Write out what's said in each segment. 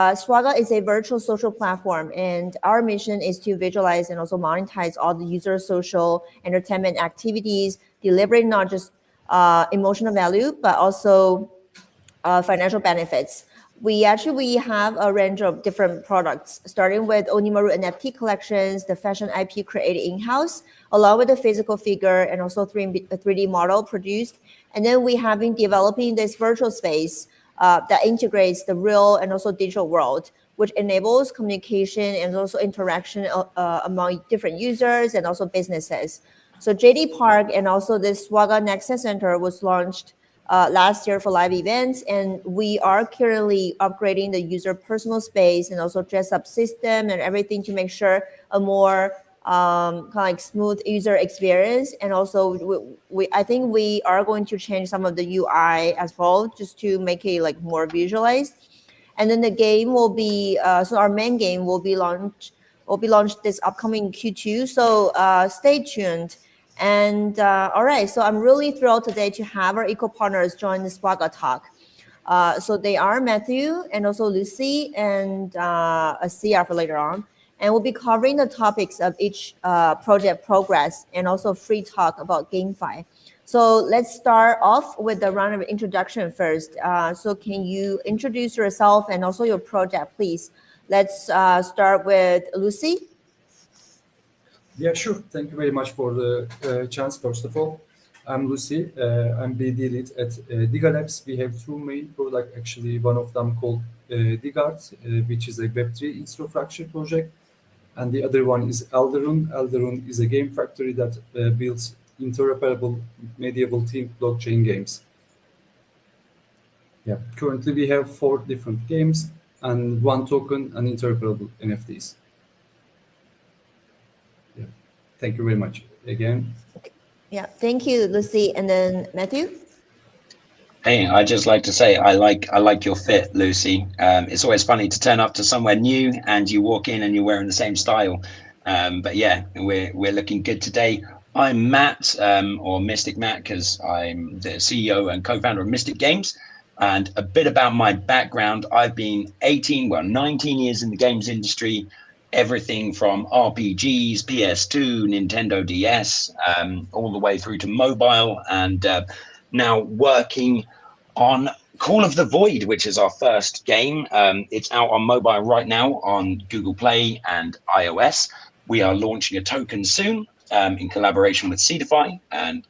SWAGGA is a virtual social platform, and our mission is to visualize and also monetize all the user social entertainment activities, delivering not just emotional value, but also financial benefits. We have a range of different products, starting with Onimaru NFT collections, the fashion IP created in-house, along with the physical figure and also 3D model produced. And then we have been developing this virtual space that integrates the real and also digital world, which enables communication and also interaction among different users and also businesses. So JD Park and also this SWAGGA Nexus Center was launched last year for live events, and we are currently upgrading the user personal space and also dress up system and everything to make sure a more kind of like smooth user experience. And also I think we are going to change some of the UI as well, just to make it like more visualized. And then the game will be so our main game will be launched this upcoming Q2. So stay tuned. And all right, so I'm really thrilled today to have our eco partners join the SWAGGA talk. So they are Matthew and also Lucy and a CR for later on. And we'll be covering the topics of each project progress and also free talk about GameFi. So let's start off with the round of introduction first. So can you introduce yourself and also your project, please? Let's start with Lucy. Yeah, sure. Thank you very much for the chance, first of all. I'm Lucy. I'm BD lead at Diga Labs. We have two main products, actually. One of them called Digart, which is a Web3 infrastructure project. And the other one is Alderun. Alderun is a game factory that builds interoperable medieval themed blockchain games. Yeah, currently we have 4 different games and 1 token and interoperable NFTs. Yeah, thank you very much again. Yeah, thank you, Lucy. And then Matthew. Hey, I'd just like to say I like your fit, Lucy. It's always funny to turn up to somewhere new and you walk in and you're wearing the same style. But yeah, we're looking good today. I'm Matt, or Mystic Matt, because I'm the CEO and co-founder of Mystic Games. And a bit about my background: I've been 19 years in the games industry. Everything from RPGs, PS2, Nintendo DS, all the way through to mobile, and now working on Call of the Void, which is our first game. It's out on mobile right now on Google Play and iOS. We are launching a token soon in collaboration with Seedify, and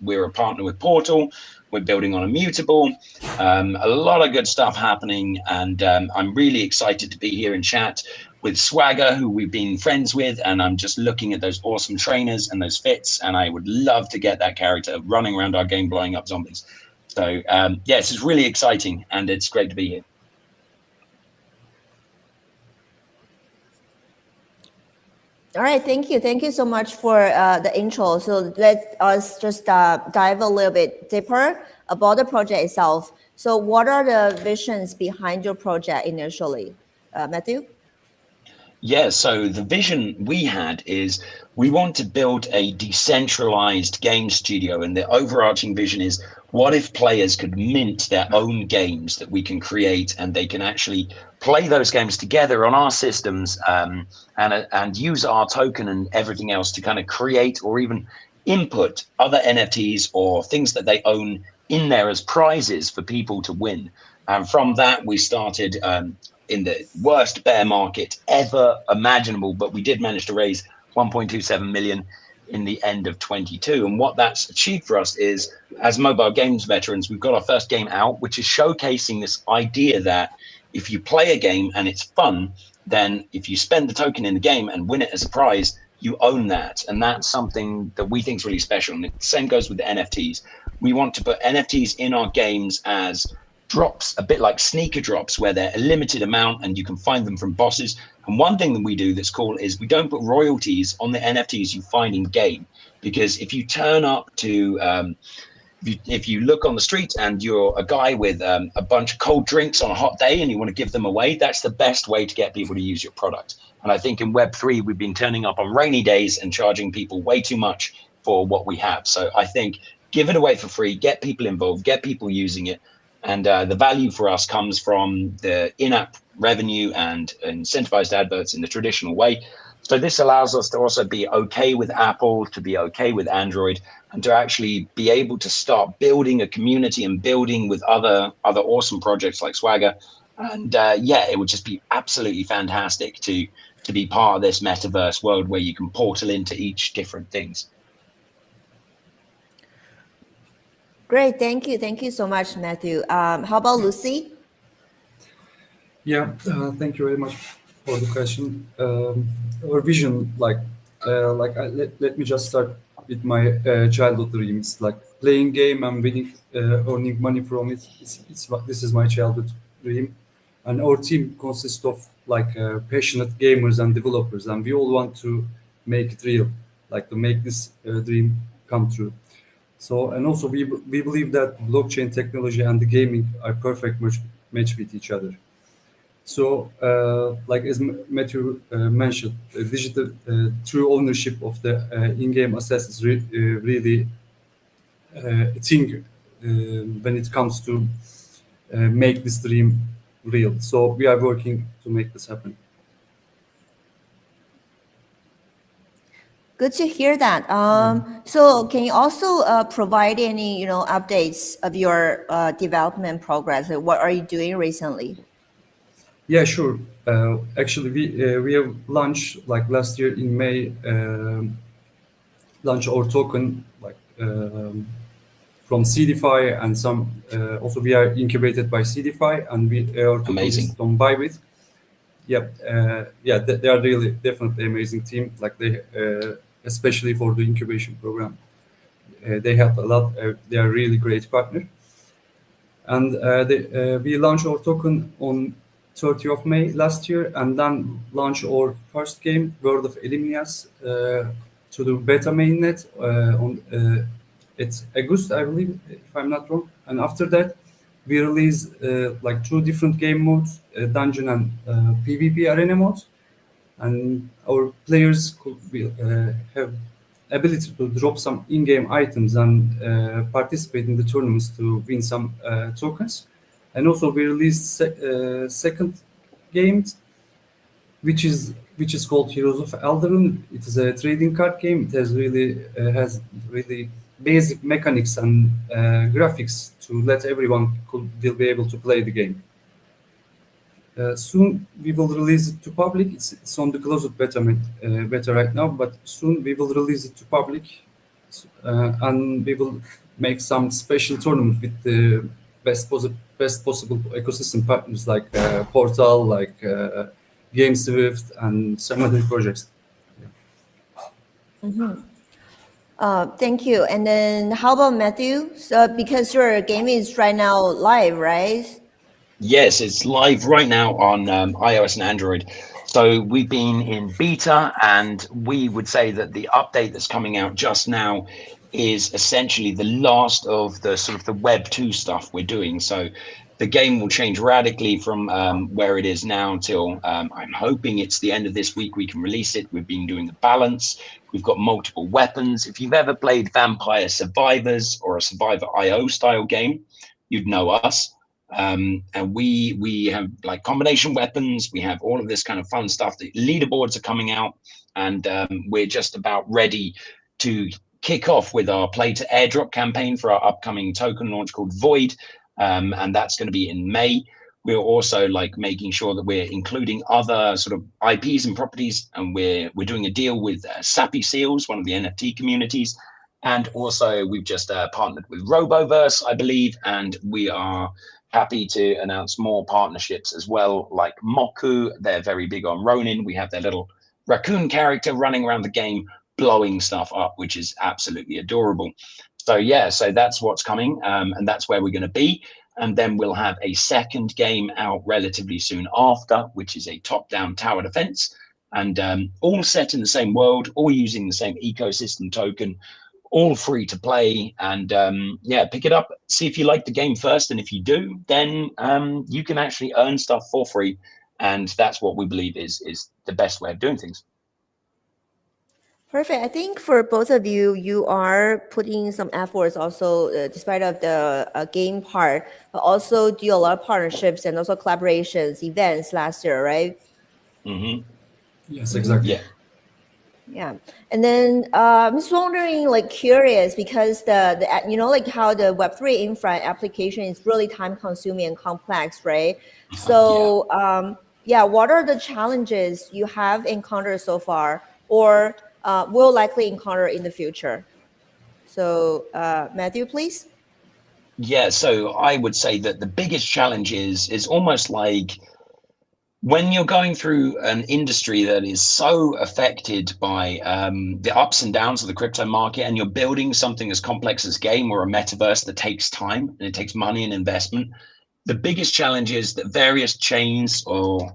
we're a partner with Portal. We're building on Immutable. A lot of good stuff happening, and I'm really excited to be here and chat with SWAGGA, who we've been friends with, and I'm just looking at those awesome trainers and those fits, and I would love to get that character running around our game blowing up zombies. So yes, it's really exciting, and it's great to be here. All right, thank you. Thank you so much for the intro. So let us just dive a little bit deeper about the project itself. So what are the visions behind your project initially? Matthew? Yeah, so the vision we had is we want to build a decentralized game studio, and the overarching vision is, what if players could mint their own games that we can create, and they can actually play those games together on our systems, and use our token and everything else to kind of create or even input other NFTs or things that they own in there as prizes for people to win. And from that, we started in the worst bear market ever imaginable, but we did manage to raise 1.27 million in the end of 22. And what that's achieved for us is, as mobile games veterans, we've got our first game out, which is showcasing this idea that if you play a game and it's fun, then if you spend the token in the game and win it as a prize, you own that. And that's something that we think is really special. And the same goes with the NFTs. We want to put NFTs in our games as drops, a bit like sneaker drops, where they're a limited amount and you can find them from bosses. And one thing that we do that's cool is we don't put royalties on the NFTs you find in game, because if you turn up to if you look on the street and you're a guy with a bunch of cold drinks on a hot day and you want to give them away, that's the best way to get people to use your product. And I think in Web3 we've been turning up on rainy days and charging people way too much for what we have. So I think give it away for free, get people involved, get people using it, And the value for us comes from the in-app revenue and incentivized adverts in the traditional way. So this allows us to also be okay with Apple, to be okay with Android, and to actually be able to start building a community and building with other awesome projects like SWAGGA. And yeah, it would just be absolutely fantastic to be part of this metaverse world where you can portal into each different things. Great, thank you so much, Matthew. How about Lucy? Yeah, thank you very much for the question. Our vision, let me just start with my childhood dreams, like playing game and winning, earning money from it. This is my childhood dream, and our team consists of passionate gamers and developers, and we all want to make it real, like to make this dream come true. So, and also we believe that blockchain technology and the gaming are perfect match with each other. So, like as Matthew mentioned, digital true ownership of the in-game assets is really a thing when it comes to make this dream real. So we are working to make this happen. Good to hear that. So can you also provide any, updates of your development progress? What are you doing recently? Yeah, sure. Actually, we have launched like last year in May, launched our token from CDFI and some. Also, we are incubated by CDFI, and our token Amazing. is on Bybit. Yeah, yeah, they are really definitely amazing team. Like they, especially for the incubation program, they help a lot. They are really great partner. And we launched our token on 30th of May last year, and then launched our first game, World of Elimias, to the beta mainnet on it's August, I believe, if I'm not wrong. And after that, we released like two different game modes, dungeon and PvP arena modes, and our players could have ability to drop some in-game items and participate in the tournaments to win some tokens. And also we released second game, which is called Heroes of Eldarin. It is a trading card game. It has really basic mechanics and graphics to let everyone will be able to play the game. Soon we will release it to public. It's on the closed beta right now, but soon we will release it to public, and we will make some special tournament with the best possible ecosystem partners like Portal, like GameSwift, and some other projects. Thank you. And then how about Matthew? So because your game is right now live, right? Yes, it's live right now on iOS and Android. So we've been in beta, and we would say that the update that's coming out just now is essentially the last of the sort of the Web 2 stuff we're doing. So the game will change radically from where it is now till I'm hoping it's the end of this week we can release it. We've been doing the balance. We've got multiple weapons. If you've ever played Vampire Survivors or a Survivor IO style game, you'd know us. And we have like combination weapons. We have all of this kind of fun stuff. The leaderboards are coming out, and we're just about ready to kick off with our play to airdrop campaign for our upcoming token launch called Void, and that's going to be in May. We're also like making sure that we're including other sort of IPs and properties, and we're doing a deal with Sappy Seals, one of the NFT communities. And also we've just partnered with Roboverse, I believe, and we are happy to announce more partnerships as well, like Moku. They're very big on Ronin. We have their little raccoon character running around the game, blowing stuff up, which is absolutely adorable. So yeah, so that's what's coming, and that's where we're going to be. And then we'll have a second game out relatively soon after, which is a top-down tower defense, and all set in the same world, all using the same ecosystem token, all free to play. And yeah, pick it up, see if you like the game first, and if you do, then you can actually earn stuff for free, and that's what we believe is the best way of doing things. Perfect. I think for both of you, you are putting some efforts also, despite of the game part, but also do a lot of partnerships and also collaborations, events last year, right? Hmm. Yes, exactly. Yeah. Yeah, and then I'm just wondering, like, curious because the like how the Web3 infra application is really time consuming and complex, right? Yeah. So yeah, what are the challenges you have encountered so far, or will likely encounter in the future? So Matthew, please. Yeah, so I would say that the biggest challenge is almost like when you're going through an industry that is so affected by the ups and downs of the crypto market, and you're building something as complex as game or a metaverse that takes time and it takes money and investment. The biggest challenge is that various chains or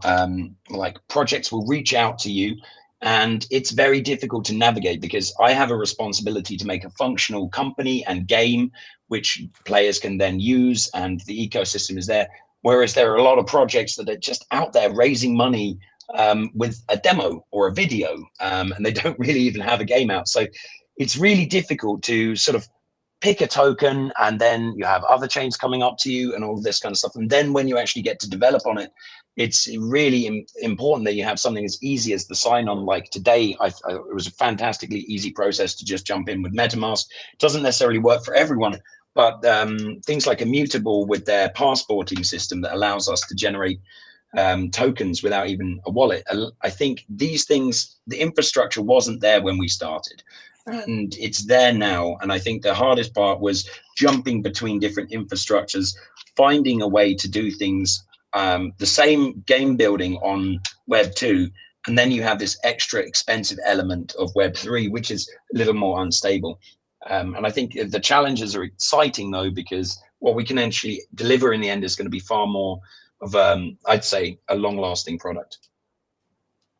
like projects will reach out to you, and it's very difficult to navigate because I have a responsibility to make a functional company and game which players can then use, and the ecosystem is there. Whereas there are a lot of projects that are just out there raising money with a demo or a video, and they don't really even have a game out. So it's really difficult to sort of pick a token, and then you have other chains coming up to you and all this kind of stuff. And then when you actually get to develop on it, it's really important that you have something as easy as the sign on. Like today, it was a fantastically easy process to just jump in with MetaMask. It doesn't necessarily work for everyone, but things like Immutable with their passporting system that allows us to generate tokens without even a wallet. I think these things, the infrastructure wasn't there when we started, and it's there now. And I think the hardest part was jumping between different infrastructures, finding a way to do things, the same game building on Web 2. And then you have this extra expensive element of Web 3, which is a little more unstable. And I think the challenges are exciting, though, because what we can actually deliver in the end is going to be far more of, I'd say, a long-lasting product.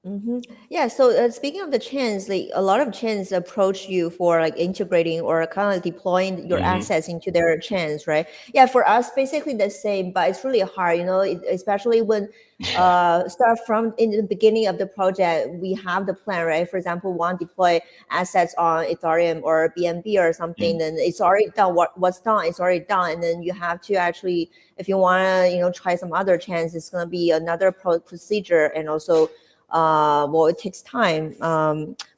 Mm-hmm. Yeah. So speaking of the chains, like a lot of chains approach you for like integrating or kind of deploying your Hmm. assets into their chains, right? Yeah. For us, basically the same, but it's really hard, especially when Yeah. start from in the beginning of the project, we have the plan, right? For example, want to deploy assets on Ethereum or BNB or something, Mm. then it's already done. What's done is already done, and then you have to actually, if you want to, try some other chains, it's going to be another procedure, and also well, it takes time.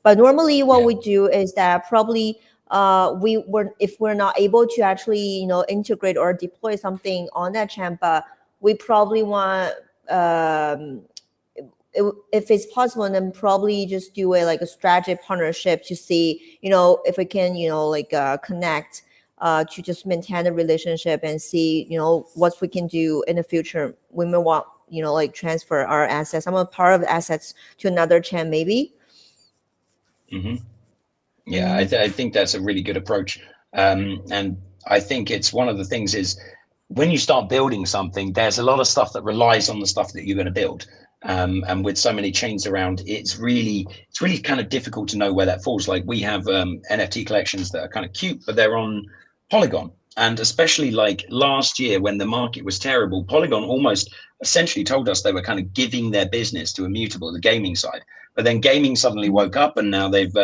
But normally what Yeah. we do is that probably if we're not able to actually integrate or deploy something on that chain, but we probably want if it's possible, then probably just do a strategic partnership to see if we can connect to just maintain the relationship and see what we can do in the future. We may want like transfer our assets, some of part of the assets to another chain maybe. Hmm. Yeah, Mm-hmm. I think that's a really good approach. And I think it's one of the things is when you start building something, there's a lot of stuff that relies on the stuff that you're going to build. And with so many chains around, it's really kind of difficult to know where that falls. Like we have NFT collections that are kind of cute, but they're on Polygon. And especially like last year when the market was terrible, Polygon almost essentially told us they were kind of giving their business to Immutable, the gaming side. But then gaming suddenly woke up, and now they've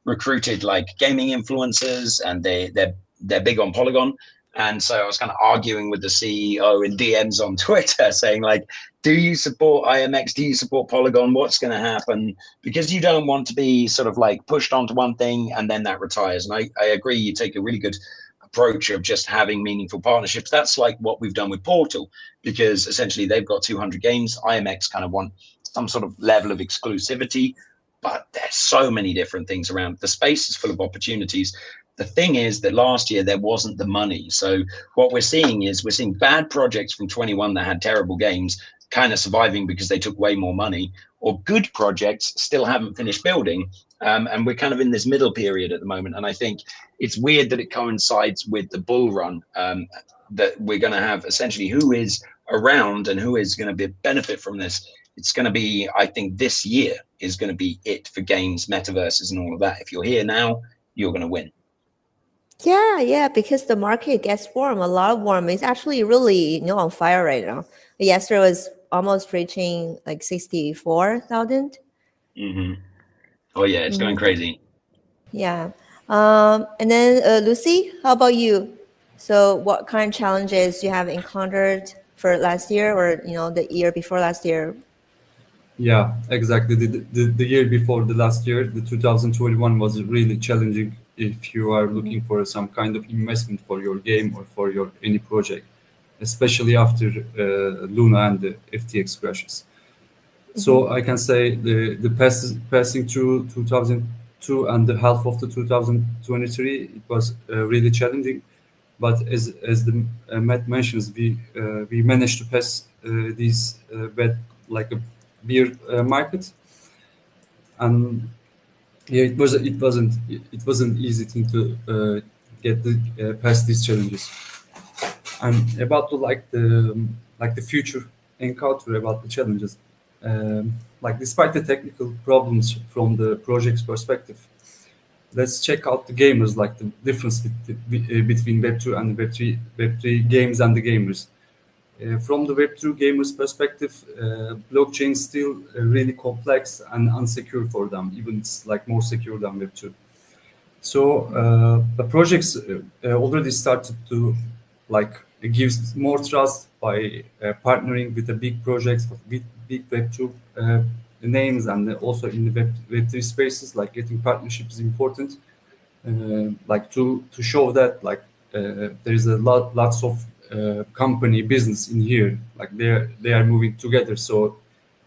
recruited like gaming influencers, and they're big on Polygon. And so I was kind of arguing with the CEO in DMs on Twitter saying like, do you support IMX? Do you support Polygon? What's going to happen? Because you don't want to be sort of like pushed onto one thing and then that retires. And I agree, you take a really good approach of just having meaningful partnerships. That's like what we've done with Portal, because essentially they've got 200 games. IMX kind of want some sort of level of exclusivity, but there's so many different things around. The space is full of opportunities. The thing is that last year there wasn't the money. So what we're seeing is we're seeing bad projects from 21 that had terrible games kind of surviving because they took way more money, or good projects still haven't finished building. And we're kind of in this middle period at the moment. And I think it's weird that it coincides with the bull run, that we're going to have essentially who is around and who is going to be benefit from this. It's going to be, I think this year is going to be it for games, metaverses, and all of that. If you're here now, you're going to win. Yeah, because the market gets warm, a lot of warm. It's actually really on fire right now. Yesterday was almost reaching like 64,000. Mm-hmm. Oh yeah, it's going crazy. Yeah. And then Lucy, how about you? So what kind of challenges you have encountered for last year or the year before last year? Yeah, exactly. The year before the last year, the 2021 was really challenging if you are looking for some kind of investment for your game or for your any project, especially after Luna and the FTX crashes. So I can say passing through 2002 and the half of the 2023, it was really challenging. But as the Matt mentions, we managed to pass these bad like a beer market, and yeah, it wasn't easy thing to get the past these challenges. And about the future encounter about the challenges. Like despite the technical problems from the project's perspective, let's check out the gamers, like the difference between Web2 and Web3 games and the gamers. From the Web2 gamers' perspective, blockchain is still really complex and unsecure for them. Even it's like more secure than Web2. So the projects already started to like give more trust by partnering with the big projects with big Web2 names, and also in the Web3 spaces, like getting partnerships is important. Like to show that like there is a lots of company business in here, like they are moving together, so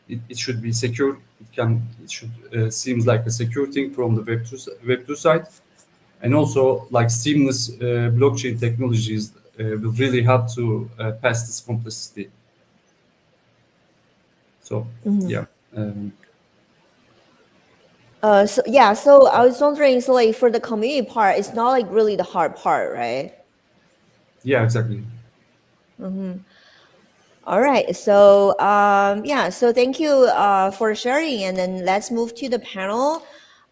it should be secure. It should seems like a secure thing from the Web2 side, and also like seamless blockchain technologies will really help to pass this complexity. So yeah, um, So yeah, so I was wondering, so like for the community part, it's not like really the hard part, right? yeah, exactly. All right. So yeah. So thank you for sharing, and then let's move to the panel.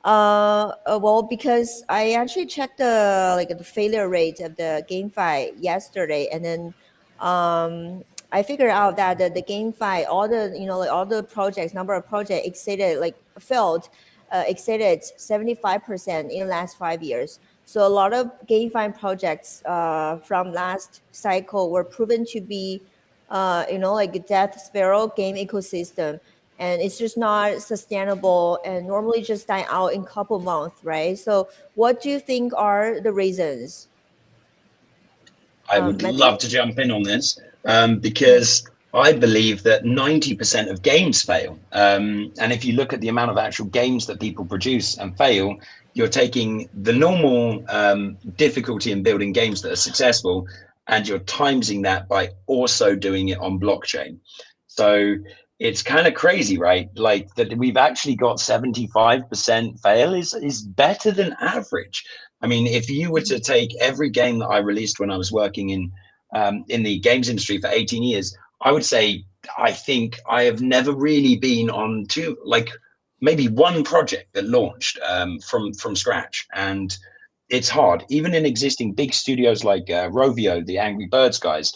Well, because I actually checked the failure rate of the GameFi yesterday, and then I figured out that the GameFi, all the like all the projects, number of projects exceeded like failed, exceeded 75% in the last 5 years. So a lot of GameFi projects from last cycle were proven to be like a death spiral game ecosystem, and it's just not sustainable and normally just die out in couple months, right? So what do you think are the reasons? I would Matthew? love to jump in on this because I believe that 90% of games fail. And if you look at the amount of actual games that people produce and fail, you're taking the normal difficulty in building games that are successful and you're timesing that by also doing it on blockchain. So it's kind of crazy, right? Like that we've actually got 75% fail is better than average. I mean, if you were to take every game that I released when I was working in the games industry for 18 years, I would say I think I have never really been on two, like maybe one project that launched from scratch, and it's hard. Even in existing big studios like Rovio, the Angry Birds guys,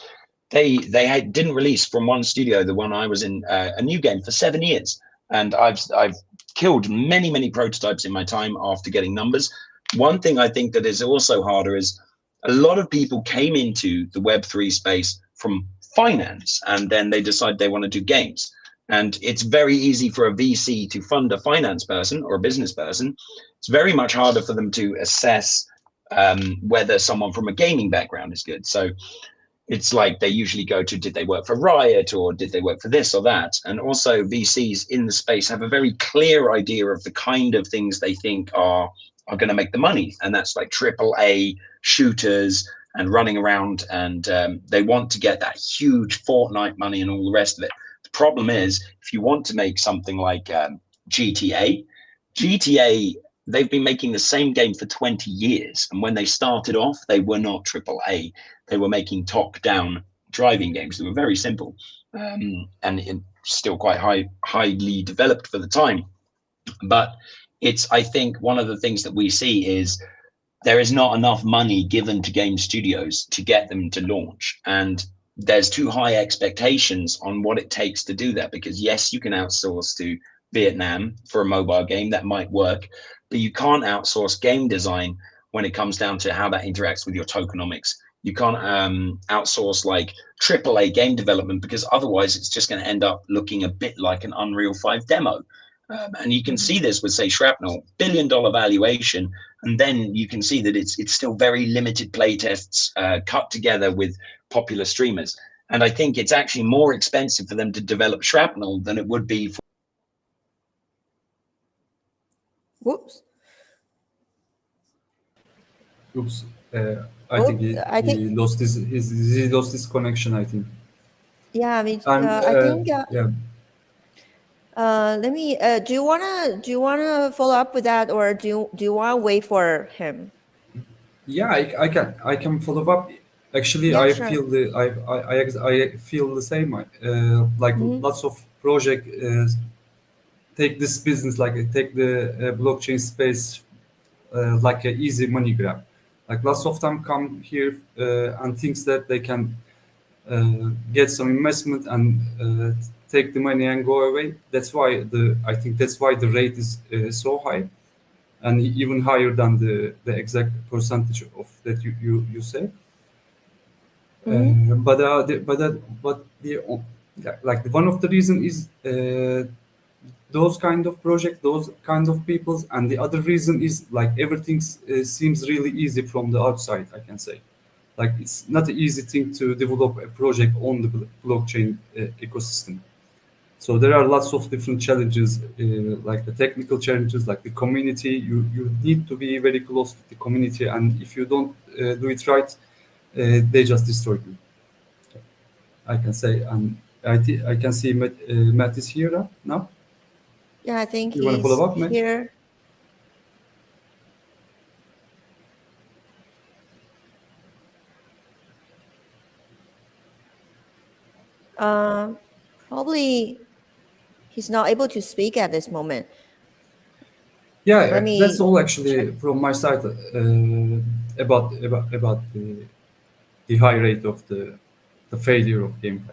didn't release from one studio, the one I was in, a new game for 7 years, and I've killed many prototypes in my time after getting numbers. One thing I think that is also harder is a lot of people came into the Web3 space from finance, and then they decide they want to do games. And it's very easy for a VC to fund a finance person or a business person. It's very much harder for them to assess whether someone from a gaming background is good. So it's like they usually go to, did they work for Riot or did they work for this or that? And also VCs in the space have a very clear idea of the kind of things they think are going to make the money. And that's like AAA shooters and running around. And they want to get that huge Fortnite money and all the rest of it. The problem is, if you want to make something like GTA, they've been making the same game for 20 years. And when they started off, they were not AAA. They were making top-down driving games. They were very simple and still quite highly developed for the time. But it's, I think, one of the things that we see is there is not enough money given to game studios to get them to launch. And there's too high expectations on what it takes to do that, because yes, you can outsource to Vietnam for a mobile game, that might work, but you can't outsource game design when it comes down to how that interacts with your tokenomics. You can't outsource like AAA game development, because otherwise it's just going to end up looking a bit like an Unreal 5 demo. And you can see this with, say, Shrapnel, $1 billion valuation, and then you can see that it's still very limited play tests cut together with popular streamers. And I think it's actually more expensive for them to develop Shrapnel than it would be for. Whoops. Oops. I think he lost his connection, I think. Yeah, I mean, And, I think. yeah. Let me. Do you wanna follow up with that, or do you wanna wait for him? Yeah, I can follow up. Actually, Yeah, I sure. feel I feel the same. Like lots of project take this business, like take the blockchain space like an easy money grab. Like lots of them come here and thinks that they can get some investment and take the money and go away. That's why I think that's why the rate is so high, and even higher than the exact percentage of that you say. Like one of the reason is those kind of project, those kind of peoples, and the other reason is like everything seems really easy from the outside. I can say, like it's not an easy thing to develop a project on the blockchain ecosystem. So there are lots of different challenges, like the technical challenges, like the community. You need to be very close to the community, and if you don't do it right, they just destroy you. I can say, and I can see Matt is here now. Yeah, I think You want to follow up, he's Matt? here. Probably he's not able to speak at this moment. Yeah, Let me that's all actually check. from my side about the high rate of the failure of GameFi.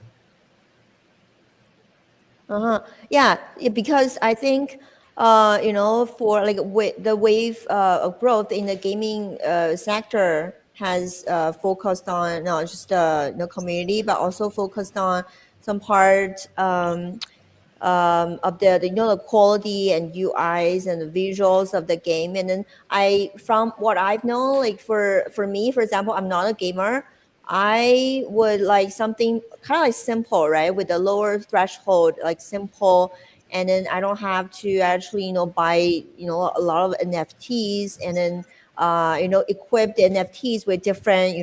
Yeah, because I think for like the wave of growth in the gaming sector has focused on not just community, but also focused on some part of the the quality and UIs and the visuals of the game. And then from what I've known, like for me, for example, I'm not a gamer. I would like something kind of like simple, right, with a lower threshold, like simple, and then I don't have to actually buy a lot of NFTs, and then equip the NFTs with different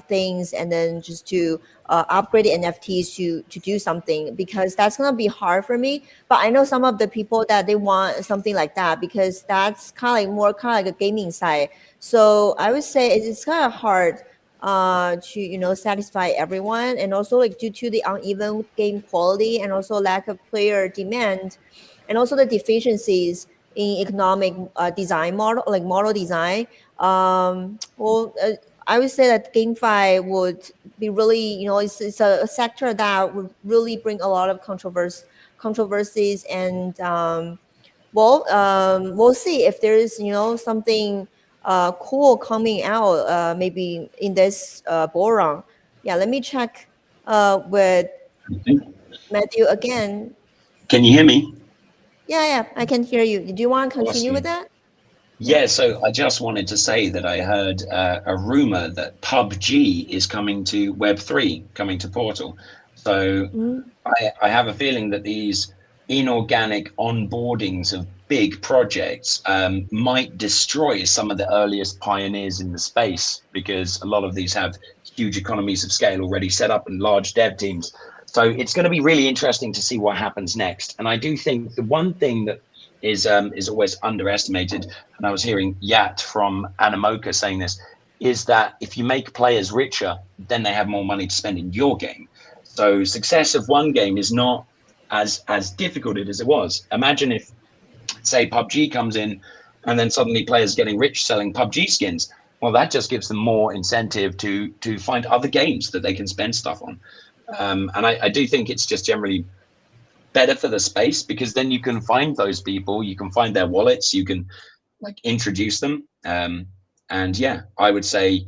things, and then just to upgrade the NFTs to do something, because that's gonna be hard for me. But I know some of the people that they want something like that, because that's kind of like a gaming side. So I would say it's kind of hard to satisfy everyone, and also like due to the uneven game quality and also lack of player demand, and also the deficiencies in economic design model, like model design. I would say that GameFi would be really, it's a sector that would really bring a lot of controversies, and we'll see if there is something cool coming out maybe in this bull run. Yeah, let me check with Matthew again. Can you hear me? Yeah, I can hear you. Do you want to continue with Awesome. that? Yeah, so I just wanted to say that I heard a rumor that PUBG is coming to Web3, coming to Portal. So I have a feeling that these inorganic onboardings of big projects might destroy some of the earliest pioneers in the space, because a lot of these have huge economies of scale already set up and large dev teams. So it's going to be really interesting to see what happens next. And I do think the one thing that is always underestimated, and I was hearing Yat from Animoca saying this, is that if you make players richer, then they have more money to spend in your game. So success of one game is not as difficult as it was. Imagine if, say, PUBG comes in and then suddenly players getting rich selling PUBG skins. Well, that just gives them more incentive to find other games that they can spend stuff on. And I do think it's just generally better for the space, because then you can find those people, you can find their wallets, you can like introduce them. And yeah, I would say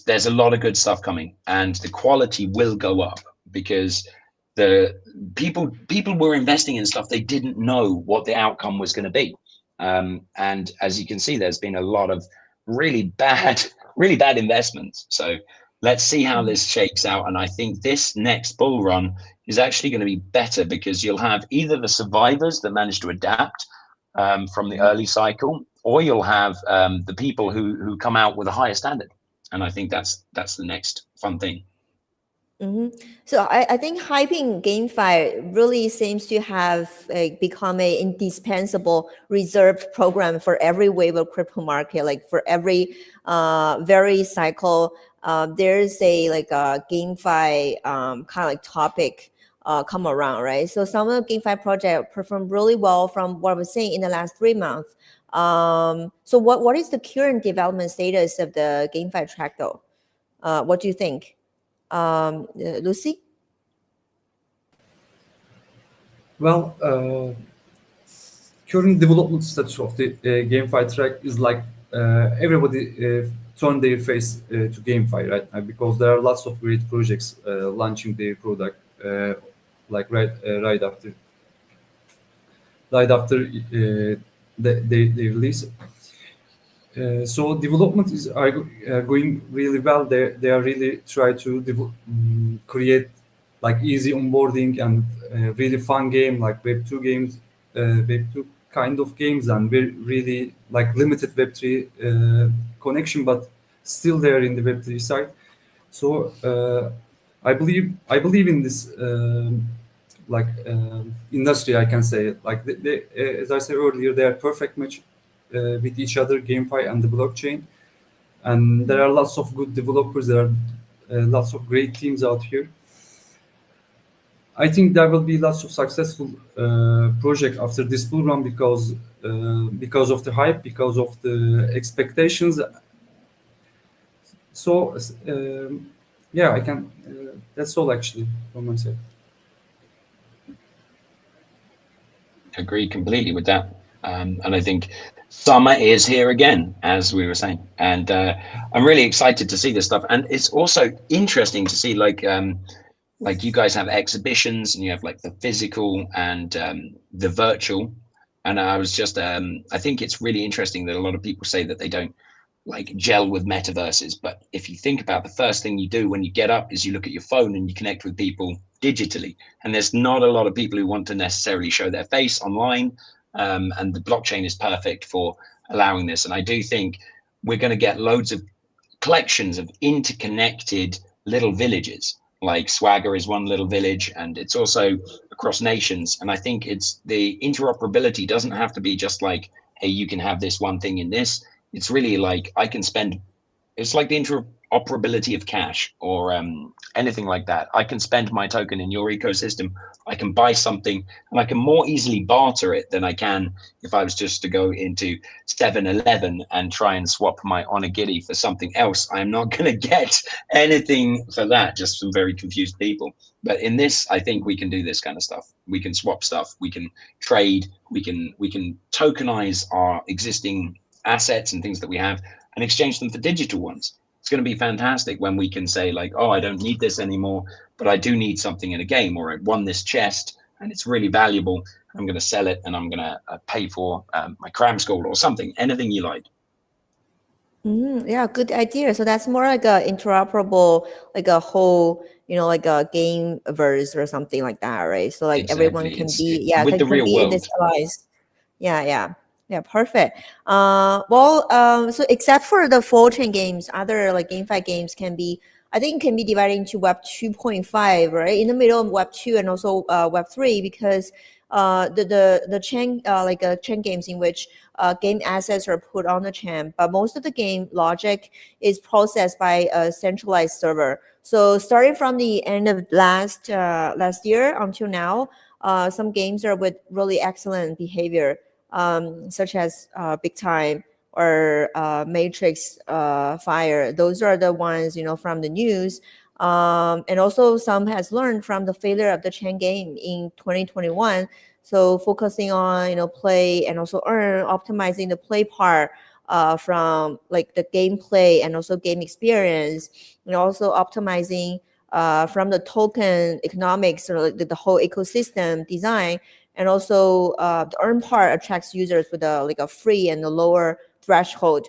there's a lot of good stuff coming, and the quality will go up, because the people were investing in stuff they didn't know what the outcome was going to be. And as you can see, there's been a lot of really bad investments. So let's see how this shakes out. And I think this next bull run is actually going to be better, because you'll have either the survivors that manage to adapt from the early cycle, or you'll have the people who come out with a higher standard. And I think that's the next fun thing. So I think hyping GameFi really seems to have become an indispensable reserved program for every wave of crypto market. Like for every very cycle, there's a GameFi kind of like topic come around, right? So some of the GameFi project performed really well from what I was saying in the last 3 months. So what is the current development status of the GameFi track though? What do you think? Lucy? Well, current development status of the GameFi track is like everybody turn their face to GameFi, right? Because there are lots of great projects launching their product like right after they release. So development is going really well. They are really try to create like easy onboarding and really fun game like Web2 games, Web2 kind of games, and really like limited Web3 connection, but still there in the Web3 side. So I believe in this industry. I can say like as I said earlier, they are perfect match with each other, GameFi and the blockchain. And there are lots of good developers. There are lots of great teams out here. I think there will be lots of successful project after this bull run because of the hype, because of the expectations. So yeah, I can. That's all actually from my side. Agree completely with that. And I think summer is here again, as we were saying, and I'm really excited to see this stuff. And it's also interesting to see like you guys have exhibitions and you have like the physical and the virtual. And I was just I think it's really interesting that a lot of people say that they don't like gel with metaverses, but if you think about the first thing you do when you get up is you look at your phone and you connect with people digitally, and there's not a lot of people who want to necessarily show their face online, and the blockchain is perfect for allowing this. And I do think we're going to get loads of collections of interconnected little villages, like SWAGGA is one little village, and it's also across nations. And I think it's the interoperability doesn't have to be just like, hey, you can have this one thing in this. It's really like I can spend, it's like the interoperability of cash or anything like that. I can spend my token in your ecosystem. I can buy something and I can more easily barter it than I can if I was just to go into 7-Eleven and try and swap my Onigiri for something else. I'm not going to get anything for that, just some very confused people. But in this, I think we can do this kind of stuff. We can swap stuff. We can trade. We can tokenize our existing assets and things that we have and exchange them for digital ones. It's going to be fantastic when we can say like, oh, I don't need this anymore, but I do need something in a game, or I won this chest and it's really valuable. I'm going to sell it and I'm going to pay for my cram school or something, anything you like. Yeah, good idea. So that's more like a interoperable, like a whole, like a game verse or something like that, right? So like Exactly. everyone can be, with the real world. Industrialized. Yeah, perfect. So except for the full chain games, other like GameFi games can be divided into Web 2.5, right? In the middle of Web 2 and also Web 3, because the chain chain games in which game assets are put on the chain, but most of the game logic is processed by a centralized server. So starting from the end of last year until now, some games are with really excellent behavior, such as Big Time or Matrix Fire. Those are the ones from the news. And also some has learned from the failure of the Chain game in 2021. So focusing on, play and also earn, optimizing the play part from like the gameplay and also game experience, and also optimizing from the token economics or like the whole ecosystem design. And also the earn part attracts users with a free and a lower threshold.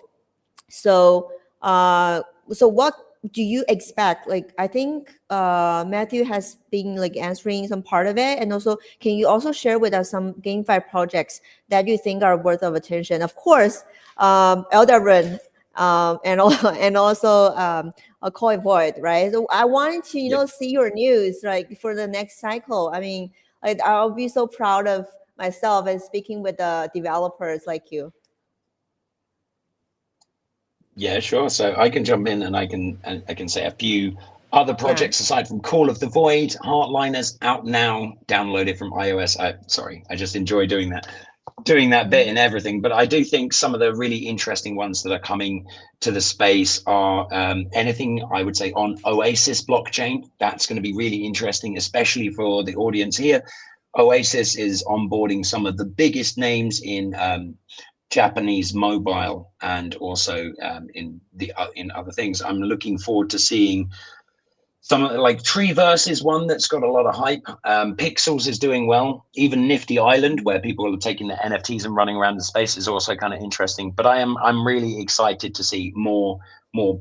So so what do you expect? Like, I think Matthew has been like answering some part of it, and also can you also share with us some GameFi projects that you think are worth of attention? Of course, Eldarun, and also a Koi Void, right? So I wanted to Yeah. see your news like for the next cycle. I mean, like I'll be so proud of myself and speaking with the developers like you. Yeah, sure. So I can jump in and I can say a few other projects aside from Call of the Void, Heartliners out now. Download it from iOS. I just enjoy doing that bit and everything. But I do think some of the really interesting ones that are coming to the space are anything I would say on Oasis blockchain. That's going to be really interesting, especially for the audience here. Oasis is onboarding some of the biggest names in Japanese mobile and also in other things. I'm looking forward to seeing some like Treeverse is one that's got a lot of hype. Pixels is doing well. Even Nifty Island, where people are taking the NFTs and running around the space, is also kind of interesting. But I'm really excited to see more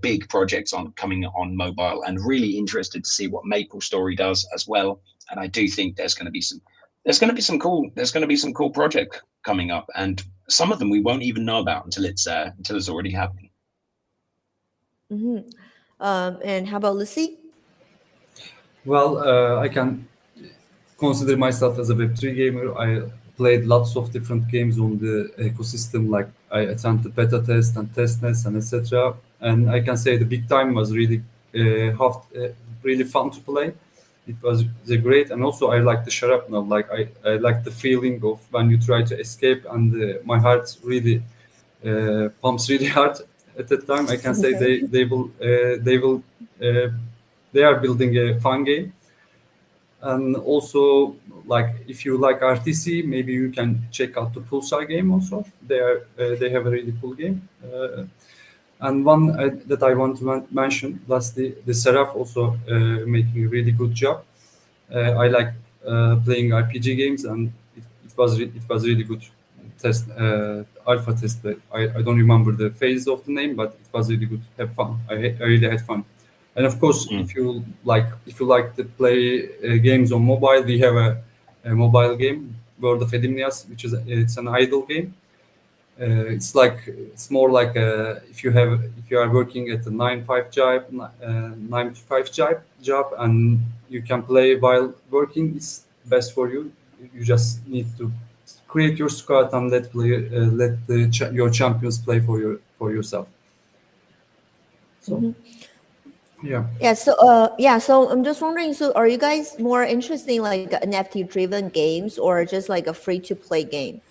big projects coming on mobile, and really interested to see what MapleStory does as well. And I do think there's going to be some cool project coming up, and some of them we won't even know about until it's already happening. And how about Lucy? Well, I can consider myself as a Web3 gamer. I played lots of different games on the ecosystem, like I attended beta test and testnets and etc. And I can say the big time was really really fun to play. It was great, and also I like the sharapnel. Like I like the feeling of when you try to escape, and my heart really pumps really hard at that time. I can say they are building a fun game. And also, like if you like RTC, maybe you can check out the Pulsar game also. They have a really cool game. And one that I want to mention, lastly, the Seraph also making a really good job. I like playing RPG games, and it was really good test alpha test. I don't remember the phase of the name, but it was really good. Have fun. I really had fun. And of course, if you like to play games on mobile, we have a mobile game, World of Edimnias, which is it's an idle game. It's more like if you are working at a 9 to 5 job, and you can play while working. It's best for you. You just need to create your squad and let your champions play for yourself. So Yeah, so I'm just wondering, so are you guys more interested in like NFT driven games or just like a free to play game?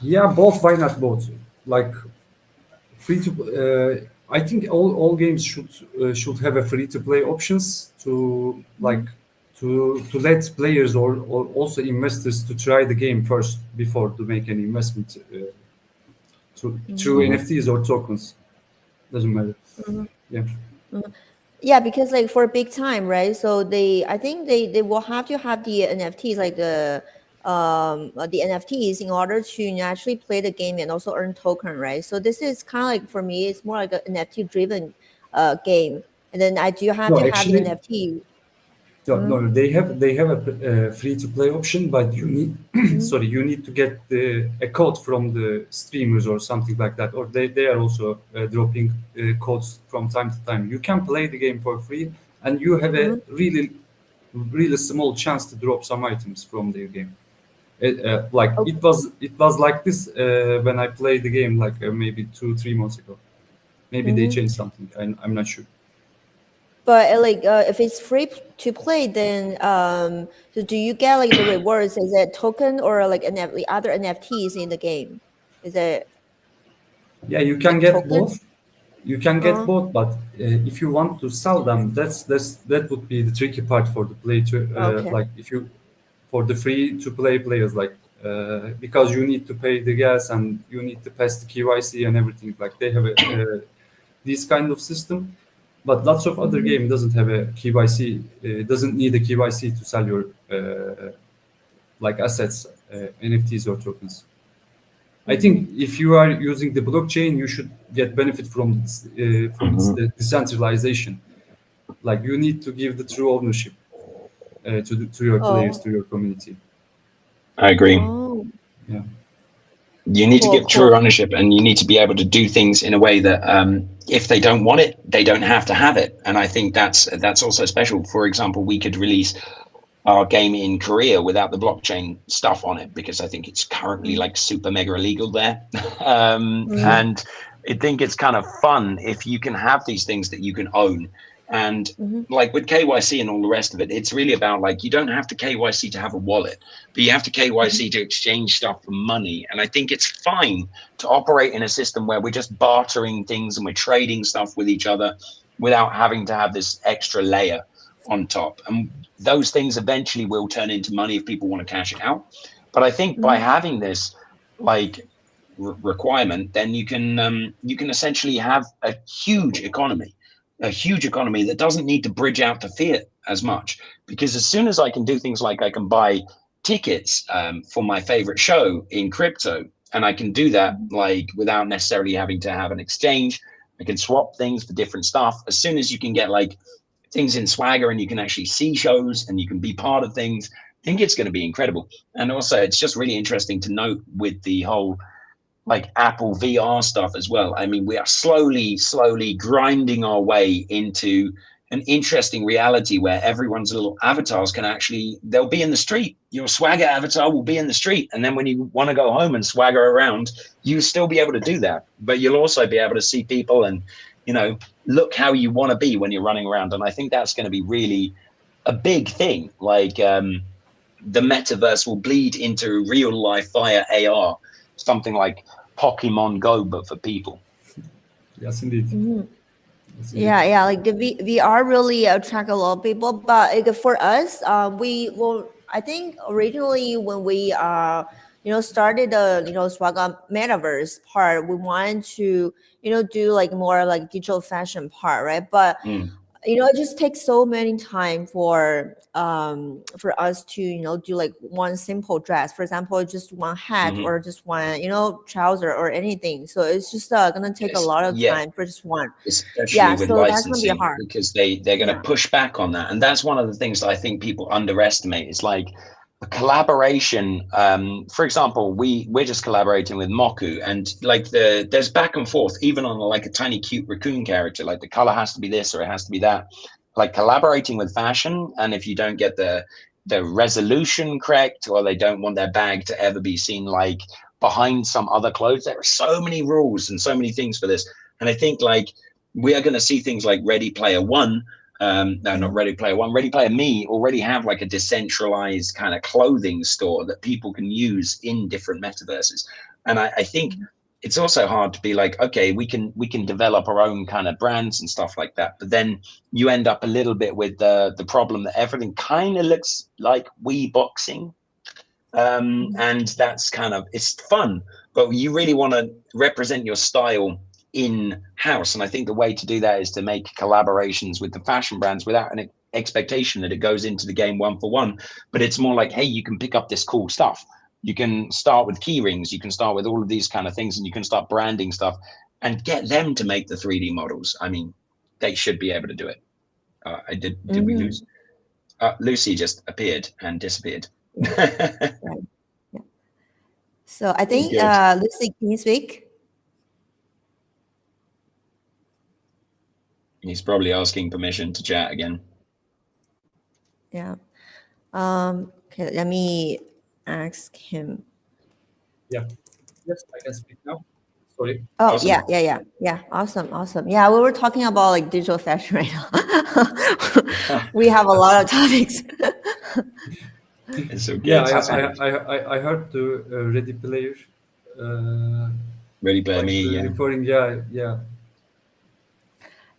yeah, both. Why not both? Like free to. I think all games should have a free to play options to like to let players or also investors to try the game first before to make an investment through NFTs or tokens. Doesn't matter. Yeah. Yeah, because like for big time, right? So I think they will have to have the NFTs, like the NFTs in order to actually play the game and also earn token, right? So this is kind of like for me, it's more like an NFT driven game, and then I do have No, to have the actually, NFT. no. They have a free to play option, but you need sorry, you need to get a code from the streamers or something like that, or they are also dropping codes from time to time. You can play the game for free, and you have a really small chance to drop some items from their game. It was like this when I played the game like maybe 2-3 months ago. Maybe they changed something. I'm not sure. But like if it's free to play, then so do you get like the rewards? Is it token or like other NFTs in the game? Is it Yeah, you can like get token? both. You can get both, but if you want to sell them, that would be the tricky part for the play to Okay. like if you for the free to play players like because you need to pay the gas and you need to pass the KYC and everything. Like they have this kind of system, but lots of other game doesn't have a KYC, doesn't need a KYC to sell your like assets, NFTs or tokens. I think if you are using the blockchain, you should get benefit from its decentralization. Like you need to give the true ownership to your players, to your community. I agree. Oh, Yeah. You need to cool, give true cool. ownership, and you need to be able to do things in a way that if they don't want it, they don't have to have it. And I think that's also special. For example, we could release our game in Korea without the blockchain stuff on it, because I think it's currently like super mega illegal there. And I think it's kind of fun if you can have these things that you can own. And like with KYC and all the rest of it, it's really about like, you don't have to KYC to have a wallet, but you have to KYC to exchange stuff for money. And I think it's fine to operate in a system where we're just bartering things and we're trading stuff with each other without having to have this extra layer on top. And those things eventually will turn into money if people want to cash it out. But I think by having this like requirement, then you can essentially have a huge economy that doesn't need to bridge out to fiat as much. Because as soon as I can do things like I can buy tickets for my favorite show in crypto, and I can do that like without necessarily having to have an exchange, I can swap things for different stuff. As soon as you can get like things in SWAGGA and you can actually see shows and you can be part of things, I think it's going to be incredible. And also it's just really interesting to note with the whole like Apple VR stuff as well. I mean, we are slowly grinding our way into an interesting reality where everyone's little avatars can actually, they'll be in the street. Your SWAGGA avatar will be in the street. And then when you want to go home and swagger around, you still be able to do that. But you'll also be able to see people and, you know, look how you want to be when you're running around. And I think that's going to be really a big thing. Like the metaverse will bleed into real life via AR. Something like Pokemon Go, but for people. Yes, indeed. Yes, indeed. Yeah, like the VR really attract a lot of people, but like, for us, I think originally when we started the SWAGGA metaverse part, we wanted to do like more like digital fashion part, right? But it just takes so many time for us to do like one simple dress, for example, just one hat or just one trouser or anything. So it's just gonna take a lot of time for just one. Especially with So that's gonna be licensing, hard because they're going to push back on that. And that's one of the things that I think people underestimate. It's like a collaboration. For example, we're just collaborating with Moku, and like there's back and forth even on like a tiny cute raccoon character. Like the color has to be this or it has to be that. Like collaborating with fashion, and if you don't get the resolution correct, or they don't want their bag to ever be seen like behind some other clothes, there are so many rules and so many things for this. And I think like we are going to see things like Ready Player One. No, not Ready Player One. Ready Player Me already have like a decentralized kind of clothing store that people can use in different metaverses. And I think it's also hard to be like, okay, we can develop our own kind of brands and stuff like that. But then you end up a little bit with the problem that everything kind of looks like Wii boxing. And that's kind of, it's fun, but you really want to represent your style in-house. And I think the way to do that is to make collaborations with the fashion brands without an expectation that it goes into the game one for one. But it's more like, hey, you can pick up this cool stuff. You can start with key rings. You can start with all of these kind of things, and you can start branding stuff and get them to make the 3D models. I mean, they should be able to do it. Did we lose? Lucy just appeared and disappeared. Right. Yeah. So I think Lucy, can you speak? He's probably asking permission to chat again. Yeah. Okay, let me ask him. Yeah. Yes, I can speak now. Sorry. Oh, Awesome. yeah. Awesome. Yeah, we were talking about like digital fashion right now. We have a lot of topics. It's so good. Yeah, I heard the Ready Player. Ready Player Like Me, yeah. referring, yeah.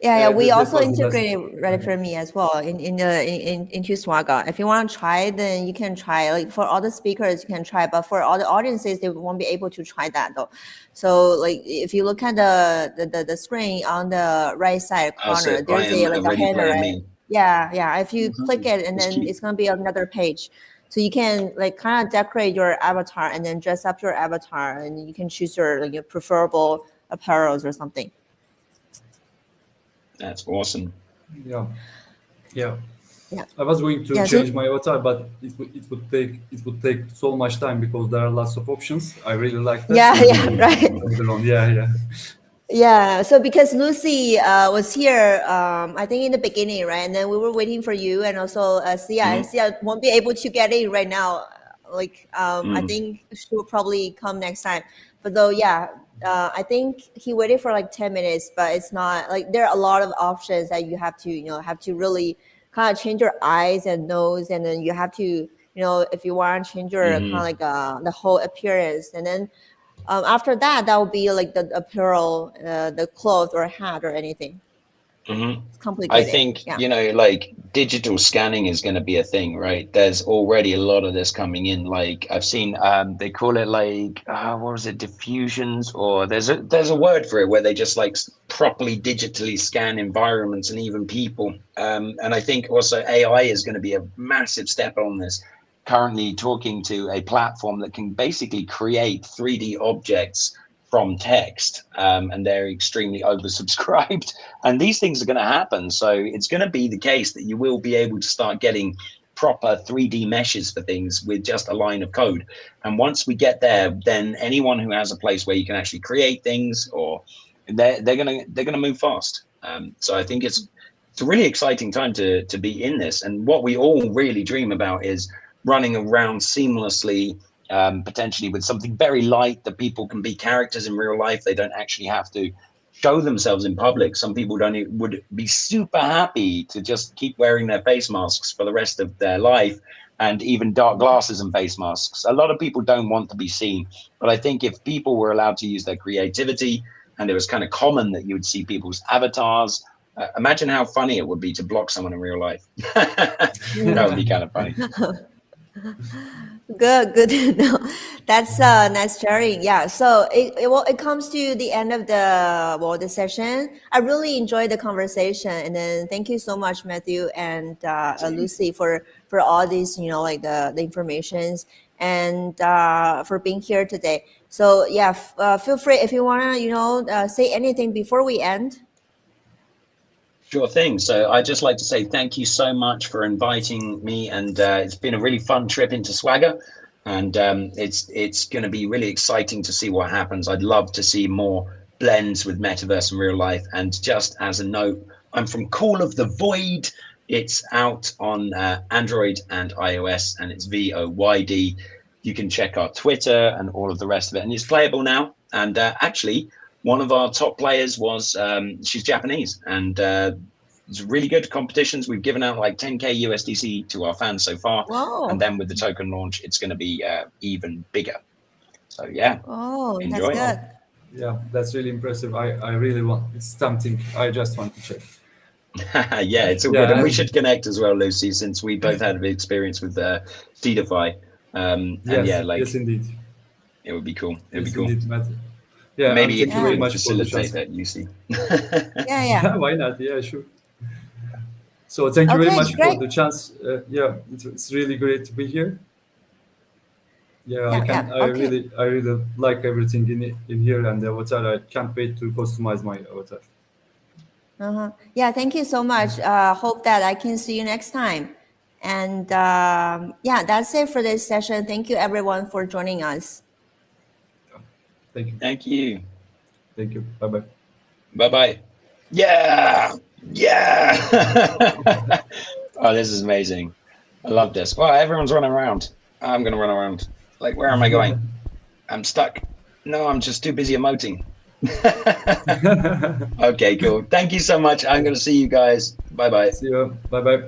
Yeah, we that also was the last. integrated Reddit for me as well into SWAGGA. If you want to try, then you can try. Like for all the speakers, you can try, but for all the audiences, they won't be able to try that though. So like if you look at the screen on the right side Oh, so corner, I there's am a like a a Ready header, Player right? Me. Yeah. If you Mhm. click it, and It's then cute. it's gonna be another page. So you can like kind of decorate your avatar and then dress up your avatar, and you can choose your like your preferable apparels or something. That's awesome. Yeah. Yeah. Yeah. I was going to Yeah. So change my avatar, but it would take so much time because there are lots of options. I really like that. yeah, right. Later on. Yeah. Yeah, so because Lucy was here, I think in the beginning, right? And then we were waiting for you and also Sia, and Mhm. Sia won't be able to get in right now. Like, I Mm. think she will probably come next time. But though, yeah, I think he waited for like 10 minutes, but it's not like there are a lot of options that you have to, have to really kind of change your eyes and nose, and then you have to, if you want to change your kind of Mhm. like the whole appearance, and then after that, that will be like the apparel, the clothes or hat or anything. Mhm. It's I complicated. think, Yeah. like digital scanning is going to be a thing, right? There's already a lot of this coming in. Like I've seen, they call it like, what was it, diffusions, or there's a word for it where they just like properly digitally scan environments and even people. And I think also AI is going to be a massive step on this. Currently talking to a platform that can basically create 3D objects from text, and they're extremely oversubscribed. And these things are going to happen. So it's going to be the case that you will be able to start getting proper 3D meshes for things with just a line of code. And once we get there, then anyone who has a place where you can actually create things, or they're gonna move fast. So I think it's a really exciting time to be in this. And what we all really dream about is running around seamlessly, potentially with something very light that people can be characters in real life. They don't actually have to show themselves in public. Some people would be super happy to just keep wearing their face masks for the rest of their life, and even dark glasses and face masks. A lot of people don't want to be seen, but I think if people were allowed to use their creativity, and it was kind of common that you would see people's avatars, imagine how funny it would be to block someone in real life. That would be kind of funny. Good to know. That's nice sharing. Yeah. So it comes to the end of the session. I really enjoyed the conversation, and then thank you so much, Matthew and Lucy, for all these like the informations, and for being here today. So yeah, feel free if you wanna say anything before we end. Sure thing. So I'd just like to say thank you so much for inviting me, and it's been a really fun trip into SWAGGA, and it's going to be really exciting to see what happens. I'd love to see more blends with metaverse and real life. And just as a note, I'm from Call of the Void. It's out on Android and iOS, and it's VOYD. You can check our Twitter and all of the rest of it, and it's playable now. And actually, one of our top players was she's Japanese, and it's really good competitions. We've given out like 10k USDC to our fans so far, Wow. and then with the token launch, it's going to be even bigger. So yeah, Oh, enjoy. that's good. Yeah, that's really impressive. I really want. It's tempting. I just want to check. Yeah, it's all Yeah, good, and we and- should connect as well, Lucy, since we both had experience with Seedify. And Yes, yeah, like yes, indeed. it would be cool. It'd be Yes, cool. indeed, Matt. Yeah, and Maybe thank if you you very can much for the facilitate chance. that, Lucy. Yeah. Yeah, why not? Yeah, sure. So thank you very Okay, much for great. the chance. Yeah, it's really great to be here. Yeah, Yeah. I Okay. really like everything in here and the avatar. I can't wait to customize my avatar. Yeah, thank you so much. Hope that I can see you next time. And yeah, that's it for this session. Thank you everyone for joining us. Thank you. Thank you. Thank you. Bye bye. Bye bye. Yeah. Yeah. Oh, this is amazing. I love this. Well, everyone's running around. I'm going to run around. Like, where am I going? I'm stuck. No, I'm just too busy emoting. Okay, cool. Thank you so much. I'm going to see you guys. Bye bye. See you. Bye bye.